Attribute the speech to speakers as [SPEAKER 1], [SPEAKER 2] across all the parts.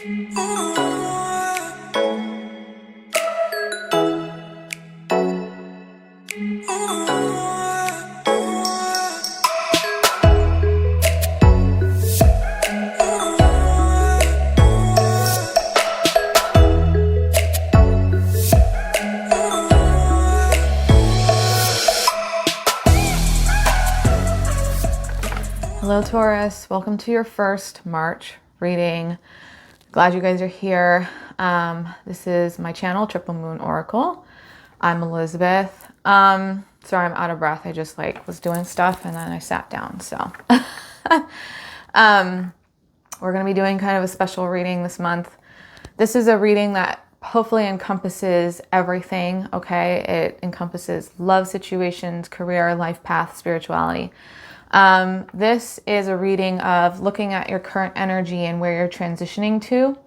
[SPEAKER 1] Hello Taurus, welcome to your first March reading. Glad you guys are here. This is my channel, Triple Moon Oracle. I'm Elizabeth. Sorry, I'm out of breath. I just was doing stuff and then I sat down. So we're going to be doing kind of a special reading this month. This is a reading that hopefully encompasses everything, okay? It encompasses love situations, career, life path, spirituality. This is a reading of looking at your current energy and where you're transitioning to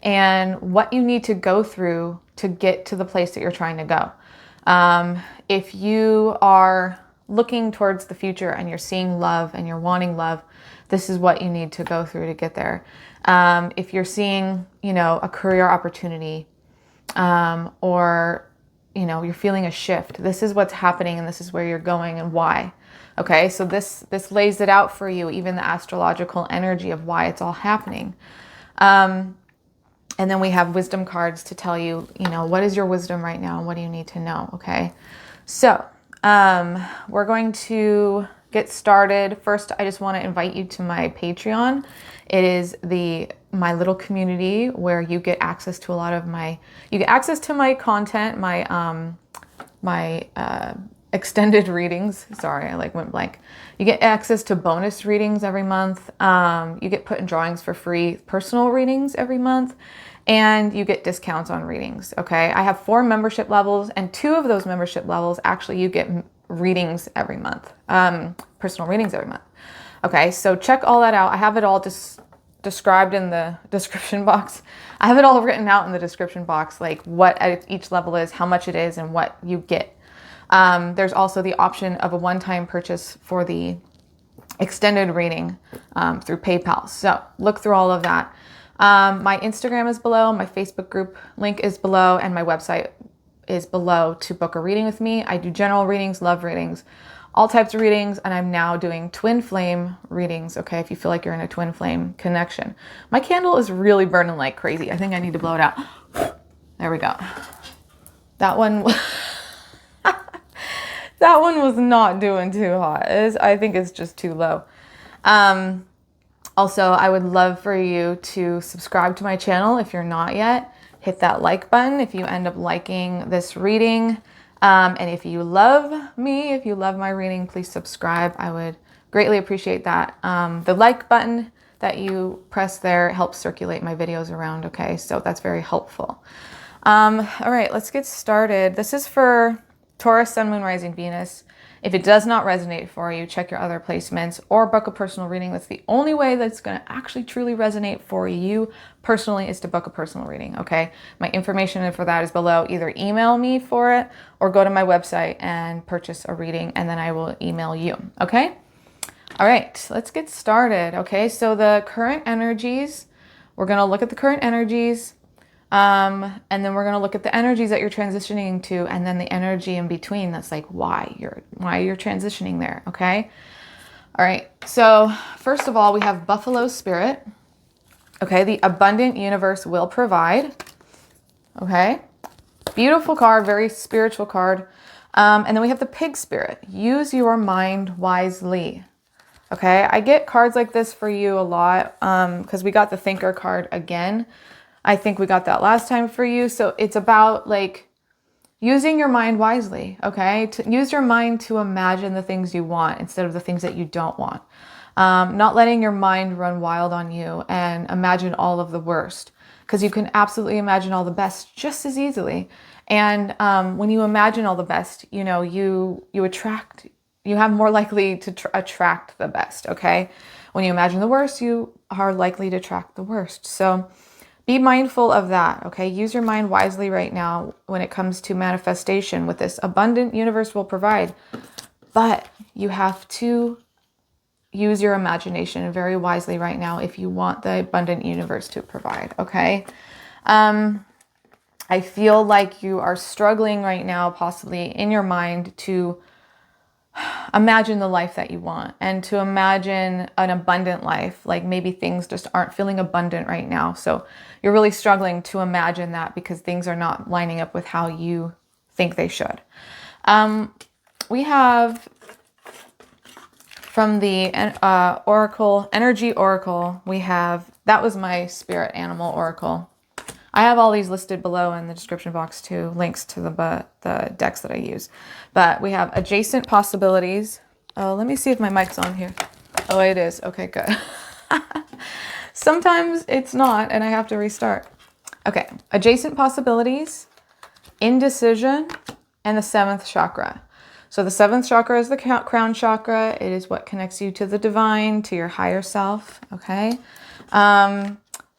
[SPEAKER 1] and what you need to go through to get to the place that you're trying to go. If you are looking towards the future and you're seeing love and you're wanting love, this is what you need to go through to get there. If you're seeing, a career opportunity, or, you're feeling a shift, this is what's happening and this is where you're going and why. Okay, so this lays it out for you, even the astrological energy of why it's all happening. And then we have wisdom cards to tell you, what is your wisdom right now and what do you need to know, okay? So we're going to get started. First, I just want to invite you to my Patreon. It is my little community where you get access to a lot of my content, my extended readings. Sorry, I went blank. You get access to bonus readings every month. You get put in drawings for free, personal readings every month, and you get discounts on readings. Okay, I have 4 membership levels, and 2 of those membership levels actually you get readings every month, personal readings every month. Okay, so check all that out. I have it all described in the description box. I have it all written out in the description box, what each level is, how much it is, and what you get. There's also the option of a one-time purchase for the extended reading through PayPal. So look through all of that. My Instagram is below, my Facebook group link is below, and my website is below to book a reading with me. I do general readings, love readings, all types of readings, and I'm now doing twin flame readings, okay, if you feel like you're in a twin flame connection. My candle is really burning like crazy. I think I need to blow it out. There we go. That one... That one was not doing too hot. I think it's just too low. Also, I would love for you to subscribe to my channel if you're not yet. Hit that like button if you end up liking this reading. And if you love me, if you love my reading, please subscribe. I would greatly appreciate that. The like button that you press there helps circulate my videos around, okay? So that's very helpful. All right, let's get started. This is for Taurus, Sun, Moon, Rising, Venus. If it does not resonate for you, check your other placements or book a personal reading. That's the only way that's going to actually truly resonate for you personally, is to book a personal reading, okay? My information for that is below. Either email me for it or go to my website and purchase a reading, and then I will email you, okay? All right, let's get started, okay? So the current energies, we're going to look at the current energies. And then we're going to look at the energies that you're transitioning to, and then the energy in between. That's why you're transitioning there. Okay. All right. So first of all, we have Buffalo Spirit. Okay. The abundant universe will provide. Okay. Beautiful card, very spiritual card. And then we have the Pig Spirit. Use your mind wisely. Okay. I get cards like this for you a lot, because we got the Thinker card again. I think we got that last time for you. So it's about using your mind wisely, okay? To use your mind to imagine the things you want instead of the things that you don't want. Not letting your mind run wild on you and imagine all of the worst, because you can absolutely imagine all the best just as easily. And when you imagine all the best, you have more likely to attract the best, okay? When you imagine the worst, you are likely to attract the worst. So be mindful of that, okay? Use your mind wisely right now when it comes to manifestation with this abundant universe will provide. But you have to use your imagination very wisely right now if you want the abundant universe to provide, okay? I feel like you are struggling right now, possibly in your mind, to imagine the life that you want and to imagine an abundant life. Like maybe things just aren't feeling abundant right now. So you're really struggling to imagine that because things are not lining up with how you think they should. We have from the Oracle, Energy Oracle, we have, that was my spirit animal Oracle. I have all these listed below in the description box too, links to the decks that I use. But we have adjacent possibilities. Oh, let me see if my mic's on here. Oh, it is. Okay, good. Sometimes it's not, and I have to restart. Okay, adjacent possibilities, indecision, and the 7th chakra. So the 7th chakra is the crown chakra. It is what connects you to the divine, to your higher self, okay?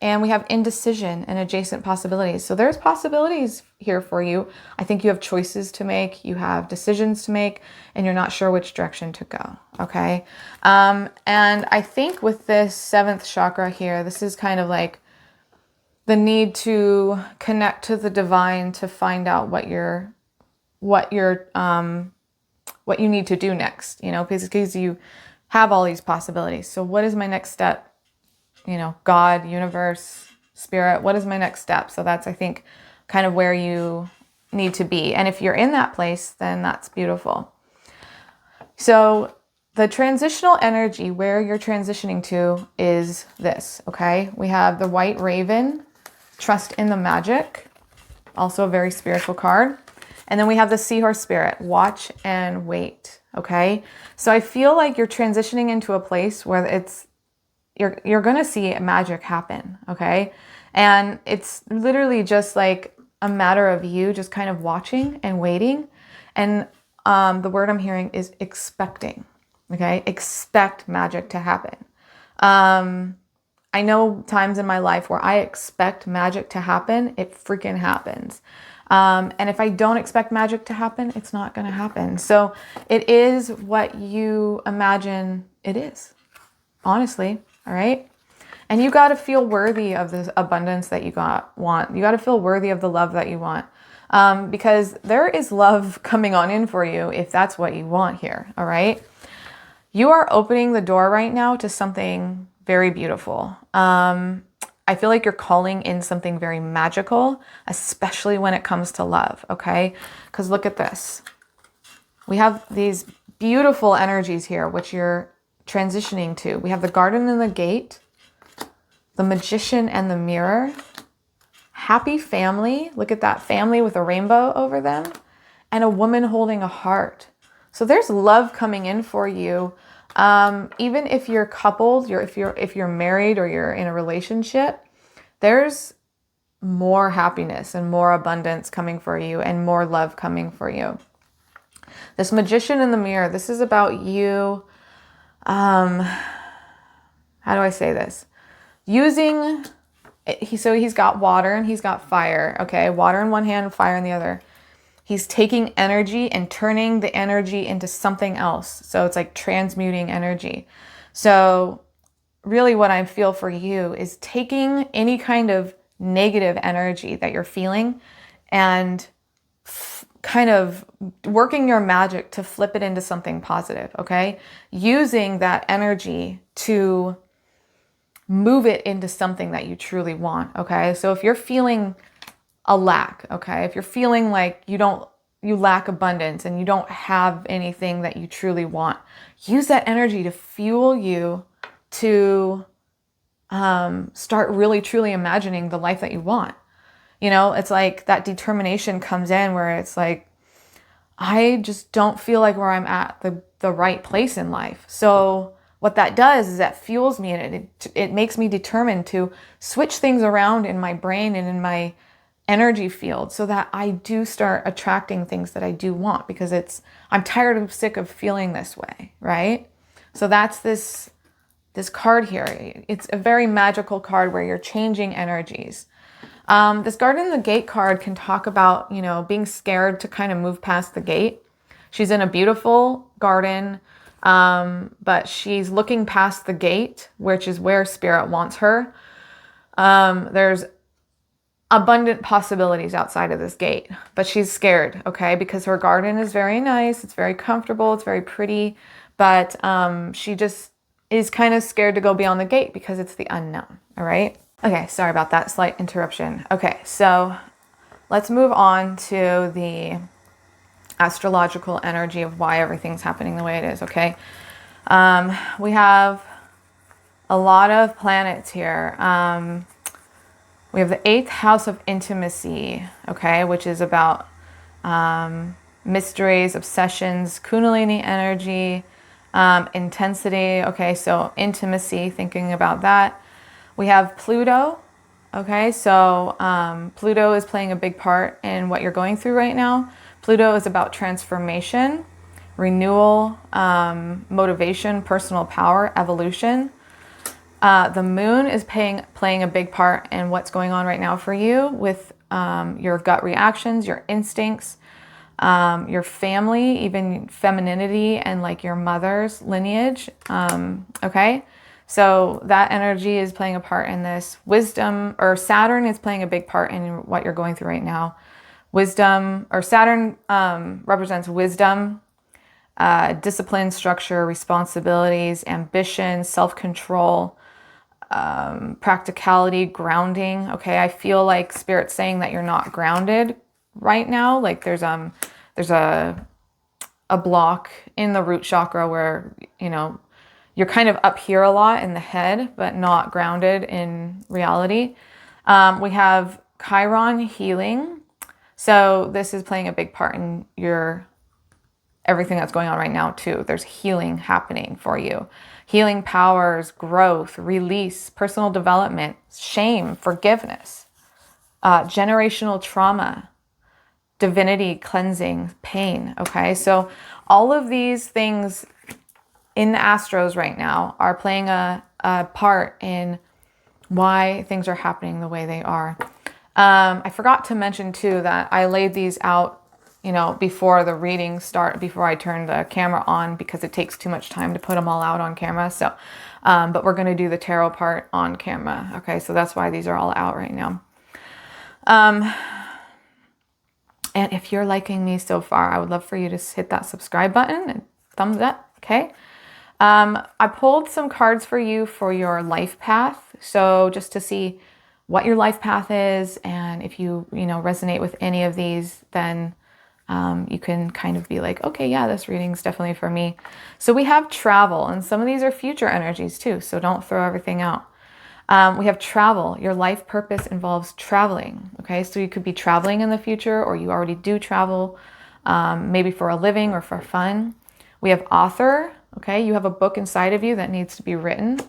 [SPEAKER 1] And we have indecision and adjacent possibilities. So there's possibilities here for you. I think you have choices to make, you have decisions to make, and you're not sure which direction to go, okay? And I think with this 7th chakra here, this is kind of like the need to connect to the divine to find out what you need to do next, you know, because you have all these possibilities. So what is my next step? You know, God, universe, spirit, what is my next step? So that's, I think, kind of where you need to be. And if you're in that place, then that's beautiful. So the transitional energy, where you're transitioning to is this, okay? We have the White Raven, Trust in the Magic, also a very spiritual card. And then we have the Seahorse Spirit, Watch and Wait, okay? So I feel like you're transitioning into a place where it's, you're going to see magic happen, okay? And it's literally just like a matter of you just kind of watching and waiting. And the word I'm hearing is expecting, okay? Expect magic to happen. I know times in my life where I expect magic to happen, it freaking happens. And if I don't expect magic to happen, it's not going to happen. So it is what you imagine it is, honestly. All right. And you got to feel worthy of the abundance that you want. You got to feel worthy of the love that you want. Because there is love coming on in for you if that's what you want here. All right. You are opening the door right now to something very beautiful. I feel like you're calling in something very magical, especially when it comes to love. Okay. Because look at this. We have these beautiful energies here, which you're transitioning to. We have the Garden and the Gate, the Magician and the Mirror, Happy Family. Look at that family with a rainbow over them, and a woman holding a heart. So there's love coming in for you. Even if you're coupled, if you're married or you're in a relationship, there's more happiness and more abundance coming for you and more love coming for you. This Magician in the Mirror, this is about you. How do I say this? Using, so he's got water and he's got fire, okay? Water in one hand, fire in the other. He's taking energy and turning the energy into something else. So it's like transmuting energy. So really what I feel for you is taking any kind of negative energy that you're feeling and kind of working your magic to flip it into something positive, okay? Using that energy to move it into something that you truly want, okay? So if you're feeling a lack, okay? If you're feeling like you lack abundance and you don't have anything that you truly want, use that energy to fuel you to start really truly imagining the life that you want. You know, it's like that determination comes in where it's like, I just don't feel like where I'm at the right place in life. So what that does is that fuels me and it makes me determined to switch things around in my brain and in my energy field so that I do start attracting things that I do want, because I'm tired and sick of feeling this way, right? So that's this card here. It's a very magical card where you're changing energies. This Garden in the Gate card can talk about, you know, being scared to kind of move past the gate. She's in a beautiful garden. But she's looking past the gate, which is where spirit wants her. There's abundant possibilities outside of this gate, but she's scared, okay? Because her garden is very nice. It's very comfortable. It's very pretty, but she just is kind of scared to go beyond the gate because it's the unknown, all right? Okay, sorry about that slight interruption. Okay, so let's move on to the astrological energy of why everything's happening the way it is, okay? We have a lot of planets here. We have the 8th house of intimacy, okay, which is about mysteries, obsessions, Kundalini energy, intensity, okay, so intimacy, thinking about that. We have Pluto, okay, so Pluto is playing a big part in what you're going through right now. Pluto is about transformation, renewal, motivation, personal power, evolution. The moon is playing a big part in what's going on right now for you with your gut reactions, your instincts, your family, even femininity and like your mother's lineage. Okay, so that energy is playing a part in this. Wisdom, or Saturn is playing a big part in what you're going through right now. Wisdom, or Saturn represents wisdom, discipline, structure, responsibilities, ambition, self-control, practicality, grounding. Okay, I feel like Spirit's saying that you're not grounded right now. Like there's a block in the root chakra where, you know, you're kind of up here a lot in the head, but not grounded in reality. We have Chiron Healing. So this is playing a big part in your everything that's going on right now too. There's healing happening for you. Healing powers, growth, release, personal development, shame, forgiveness, generational trauma, divinity, cleansing, pain, okay? So all of these things in the astros right now are playing a part in why things are happening the way they are. I forgot to mention too that I laid these out, you know, before the readings start, before I turn the camera on, because it takes too much time to put them all out on camera. So, but we're going to do the tarot part on camera. Okay. So that's why these are all out right now. And if you're liking me so far, I would love for you to hit that subscribe button and thumbs up. Okay. I pulled some cards for you for your life path. So just to see what your life path is, and if you know, resonate with any of these, then you can kind of be like, okay, yeah, this reading's definitely for me. So we have travel, and some of these are future energies too, so don't throw everything out. We have travel. Your life purpose involves traveling, okay? So you could be traveling in the future, or you already do travel, maybe for a living or for fun. We have author, okay? You have a book inside of you that needs to be written.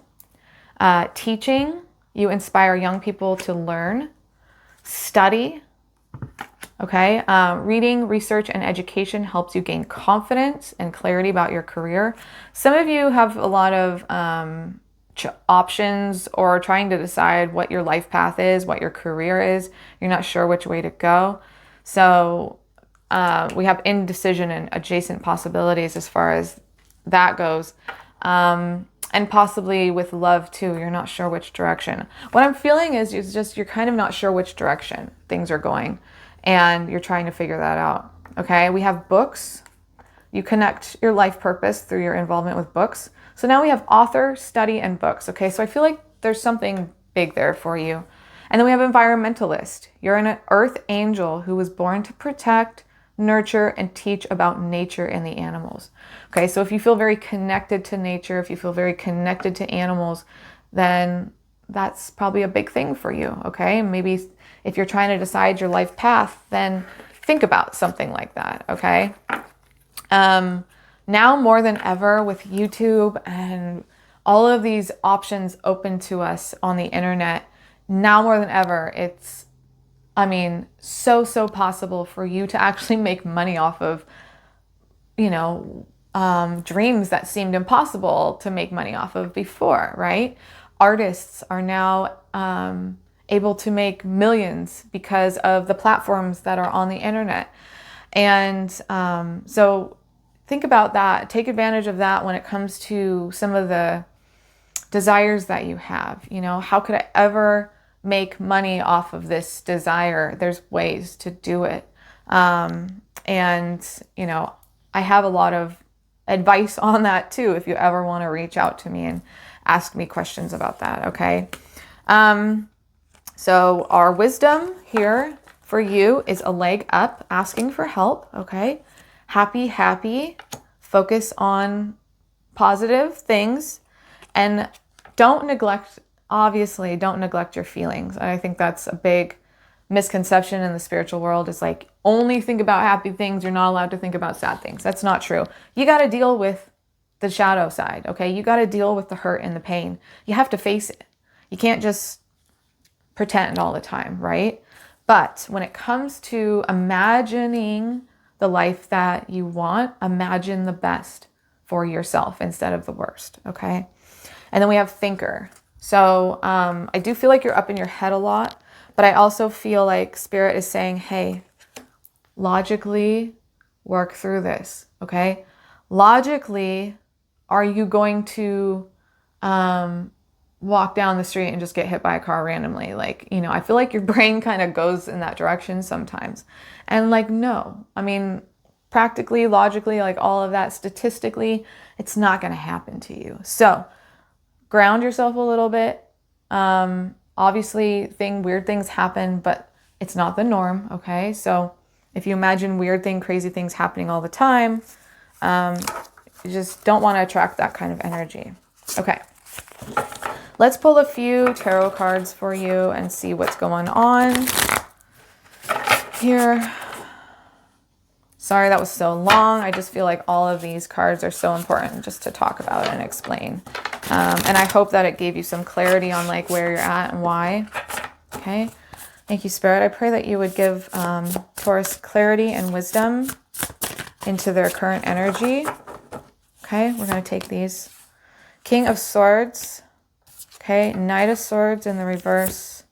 [SPEAKER 1] Teaching. You inspire young people to learn, study, okay? Reading, research, and education helps you gain confidence and clarity about your career. Some of you have a lot of options, or trying to decide what your life path is, what your career is. You're not sure which way to go. So we have indecision and adjacent possibilities as far as that goes. And possibly with love too, you're not sure which direction. What I'm feeling is just you're kind of not sure which direction things are going, and you're trying to figure that out. Okay, we have books. You connect your life purpose through your involvement with books. So now we have author, study, and books. Okay, so I feel like there's something big there for you. And then we have environmentalist. You're an earth angel who was born to protect, nurture, and teach about nature and the animals. Okay, so if you feel very connected to nature, if you feel very connected to animals, then that's probably a big thing for you, okay? Maybe if you're trying to decide your life path, then think about something like that, okay? Now more than ever, with YouTube and all of these options open to us on the internet, now more than ever, it's, I mean, so possible for you to actually make money off of, you know, dreams that seemed impossible to make money off of before, right? Artists are now able to make millions because of the platforms that are on the internet. And so think about that. Take advantage of that when it comes to some of the desires that you have. You know, how could I ever make money off of this desire? There's ways to do it. And, you know, I have a lot of advice on that too, if you ever want to reach out to me and ask me questions about that. Okay. So our wisdom here for you is a leg up, asking for help. Okay. Happy, happy, focus on positive things, and don't neglect your feelings. I think that's a big misconception in the spiritual world, is like, only think about happy things. You're not allowed to think about sad things. That's not true. You got to deal with the shadow side. Okay. You got to deal with the hurt and the pain. You have to face it. You can't just pretend all the time. Right. But when it comes to imagining the life that you want, imagine the best for yourself instead of the worst. Okay. And then we have thinker. So I do feel like you're up in your head a lot, but I also feel like Spirit is saying, hey, logically work through this. Okay. Logically, are you going to walk down the street and just get hit by a car randomly? Like, you know, I feel like your brain kind of goes in that direction sometimes. And like, no, I mean, practically, logically, like all of that, statistically, it's not going to happen to you. So ground yourself a little bit. Obviously, weird things happen, but it's not the norm. Okay. So if you imagine weird crazy things happening all the time, you just don't want to attract that kind of energy. Okay. Let's pull a few tarot cards for you and see what's going on here. Sorry that was so long. I just feel like all of these cards are so important just to talk about and explain. And I hope that it gave you some clarity on like where you're at and why. Okay. Thank you, Spirit. I pray that you would give Taurus clarity and wisdom into their current energy. Okay. We're going to take these. King of Swords. Okay. Knight of Swords in the reverse.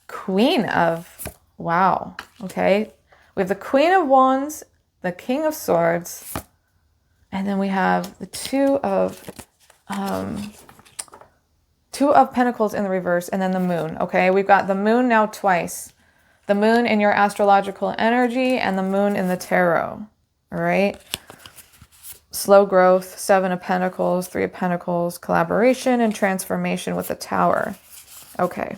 [SPEAKER 1] Queen of... Wow. Okay. We have the Queen of Wands, the King of Swords, and then we have the Two of Pentacles in the reverse, and then the Moon. Okay, we've got the Moon now twice. The Moon in your astrological energy and the Moon in the tarot. All right. Slow growth, Seven of Pentacles, Three of Pentacles, collaboration and transformation with the Tower. Okay.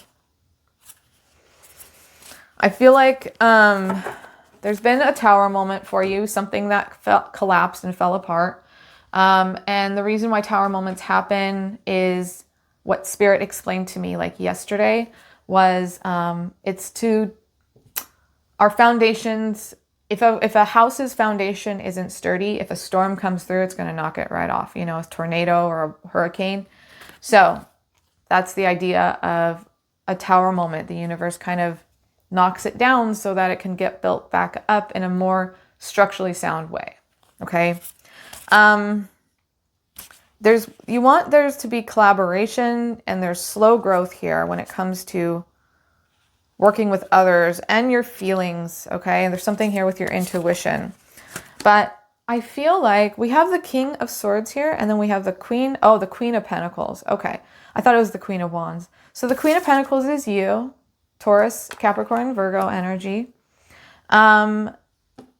[SPEAKER 1] I feel like there's been a tower moment for you, something that collapsed and fell apart. And the reason why tower moments happen is what Spirit explained to me like yesterday was it's to our foundations. If a house's foundation isn't sturdy, if a storm comes through, it's going to knock it right off, you know, a tornado or a hurricane. So that's the idea of a tower moment. The universe kind of knocks it down so that it can get built back up in a more structurally sound way. Okay. You want there to be collaboration, and there's slow growth here when it comes to working with others and your feelings. Okay. And there's something here with your intuition, but I feel like we have the King of Swords here, and then we have the Queen. Oh, the Queen of Pentacles. Okay. I thought it was the Queen of Wands. So the Queen of Pentacles is you. Taurus, Capricorn, Virgo energy.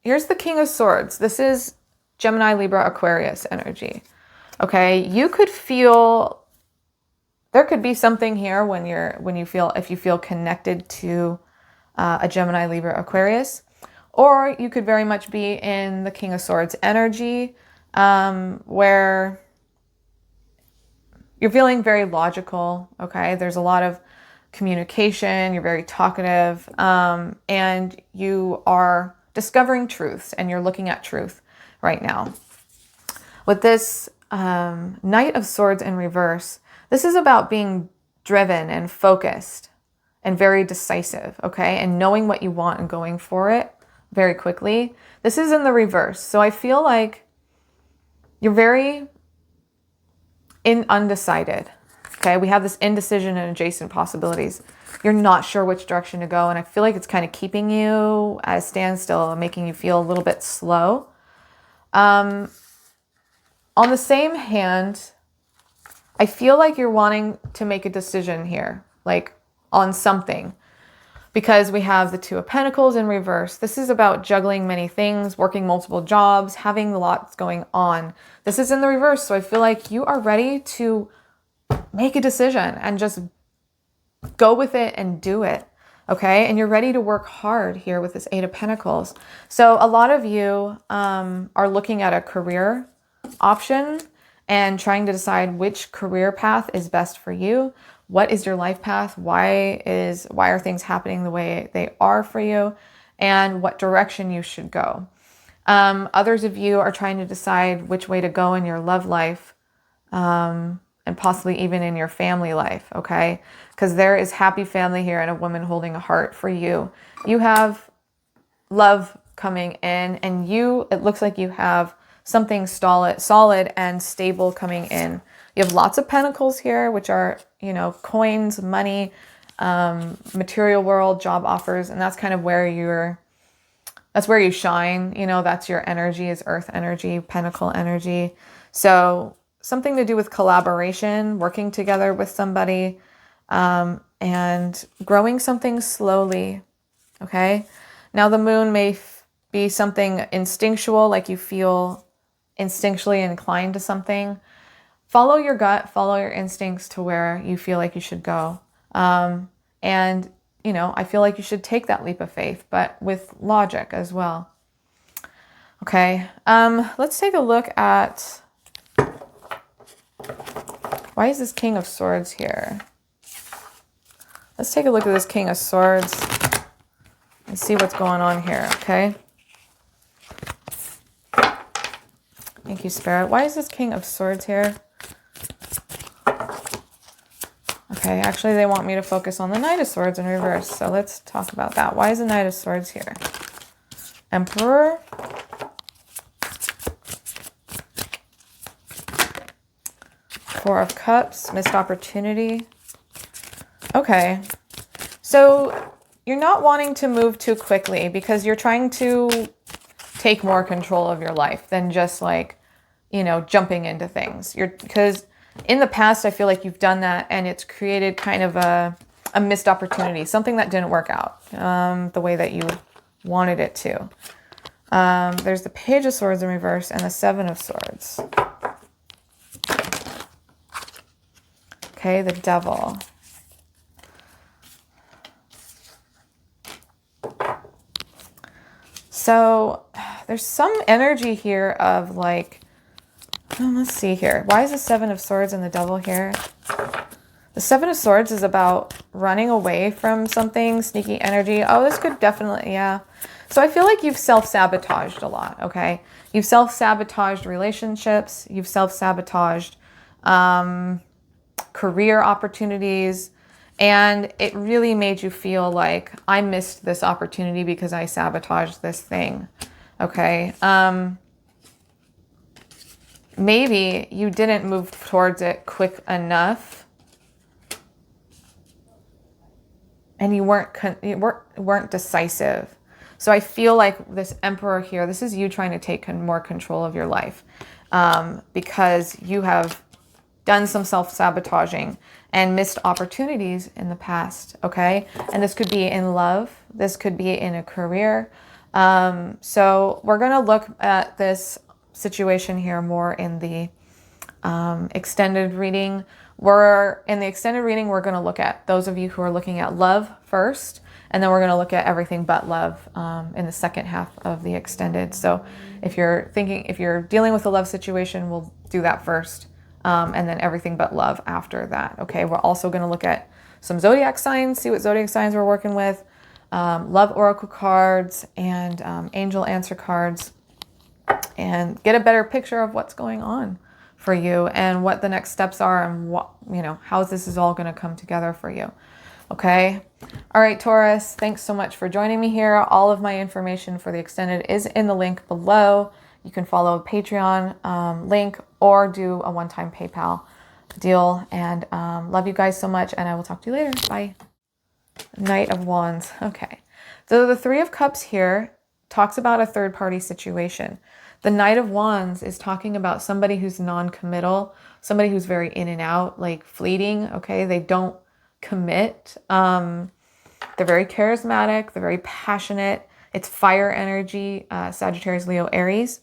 [SPEAKER 1] Here's the King of Swords. This is Gemini, Libra, Aquarius energy. Okay, you could feel, there could be something here if you feel connected to a Gemini, Libra, Aquarius, or you could very much be in the King of Swords energy, where you're feeling very logical. Okay, there's a lot of communication, you're very talkative, and you are discovering truths, and you're looking at truth right now. With this Knight of Swords in reverse, this is about being driven and focused and very decisive, okay? And knowing what you want and going for it very quickly. This is in the reverse. So I feel like you're very undecided. Okay, we have this indecision and adjacent possibilities. You're not sure which direction to go, and I feel like it's kind of keeping you at a standstill and making you feel a little bit slow. On the same hand, I feel like you're wanting to make a decision here, like on something, because we have the Two of Pentacles in reverse. This is about juggling many things, working multiple jobs, having lots going on. This is in the reverse. So I feel like you are ready to make a decision and just go with it and do it. Okay. And you're ready to work hard here with this Eight of Pentacles. So a lot of you are looking at a career option and trying to decide which career path is best for you. What is your life path? Why are things happening the way they are for you? And what direction you should go. Others of you are trying to decide which way to go in your love life, and possibly even in your family life, okay? Because there is happy family here and a woman holding a heart for you. You have love coming in, and it looks like you have something solid and stable coming in. You have lots of pentacles here, which are, coins, money, material world, job offers, and that's kind of where you shine. That's your energy, is earth energy, pentacle energy. So something to do with collaboration, working together with somebody, and growing something slowly. Okay. Now the moon may be something instinctual, like you feel instinctually inclined to something. Follow your gut, follow your instincts to where you feel like you should go. And, I feel like you should take that leap of faith, but with logic as well. Okay. Let's take a look at, why is this King of Swords here? Let's take a look at this King of Swords and see what's going on here, okay? Thank you, Spirit. Why is this King of Swords here? Okay, actually they want me to focus on the Knight of Swords in reverse, so let's talk about that. Why is the Knight of Swords here? Emperor. Four of Cups, missed opportunity. Okay, so you're not wanting to move too quickly because you're trying to take more control of your life than just jumping into things. Because in the past, I feel like you've done that and it's created kind of a missed opportunity, something that didn't work out the way that you wanted it to. There's the Page of Swords in reverse and the Seven of Swords. Okay, the Devil. So there's some energy here of let's see here. Why is the Seven of Swords and the Devil here? The Seven of Swords is about running away from something, sneaky energy. Oh, this could definitely, yeah. So I feel like you've self-sabotaged a lot, okay? You've self-sabotaged relationships. You've self-sabotaged career opportunities. And it really made you feel like I missed this opportunity because I sabotaged this thing. Okay. Maybe you didn't move towards it quick enough. And you weren't decisive. So I feel like this Emperor here, this is you trying to take more control of your life. Because you have done some self-sabotaging and missed opportunities in the past, okay? And this could be in love. This could be in a career. So we're going to look at this situation here more in the extended reading. In the extended reading, we're going to look at those of you who are looking at love first, and then we're going to look at everything but love in the second half of the extended. So if you're dealing with a love situation, we'll do that first. And then everything but love after that. Okay, we're also going to look at some zodiac signs, see what zodiac signs we're working with, love oracle cards, and angel answer cards, and get a better picture of what's going on for you and what the next steps are and what, how this is all going to come together for you. Okay. All right, Taurus, thanks so much for joining me here. All of my information for the extended is in the link below. You can follow a Patreon link or do a one-time PayPal deal. And love you guys so much, and I will talk to you later. Bye. Knight of Wands. Okay. So the Three of Cups here talks about a third-party situation. The Knight of Wands is talking about somebody who's non-committal, somebody who's very in and out, like fleeting, okay? They don't commit. They're very charismatic. They're very passionate. It's fire energy, Sagittarius, Leo, Aries.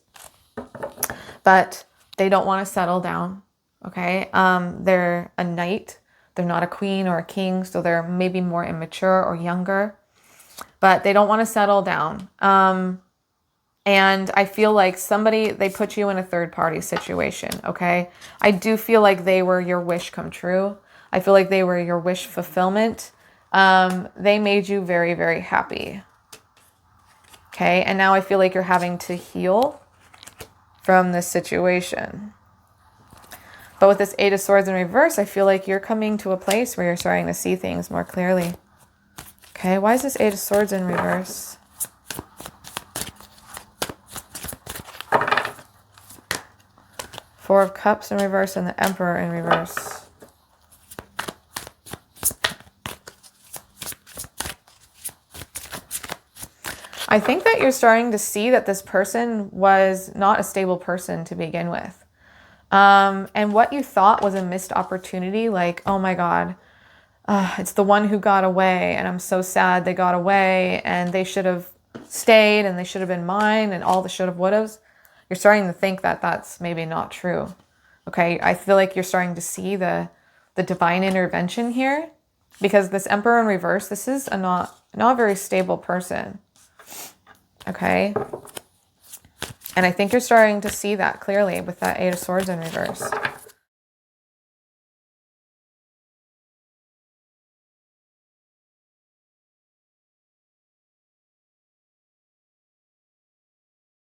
[SPEAKER 1] But they don't want to settle down, okay? They're a knight. They're not a queen or a king, so they're maybe more immature or younger. But they don't want to settle down. And I feel like they put you in a third-party situation, okay? I do feel like they were your wish come true. I feel like they were your wish fulfillment. They made you very, very happy, okay? And now I feel like you're having to heal from this situation. But with this Eight of Swords in reverse, I feel like you're coming to a place where you're starting to see things more clearly. Okay, why is this Eight of Swords in reverse? Four of Cups in reverse and the Emperor in reverse. I think that you're starting to see that this person was not a stable person to begin with. And what you thought was a missed opportunity, like, oh my God, it's the one who got away and I'm so sad they got away and they should have stayed and they should have been mine and all the should have, would haves. You're starting to think that that's maybe not true. Okay, I feel like you're starting to see the divine intervention here, because this Emperor in reverse, this is a not very stable person. Okay, and I think you're starting to see that clearly with that Eight of Swords in reverse.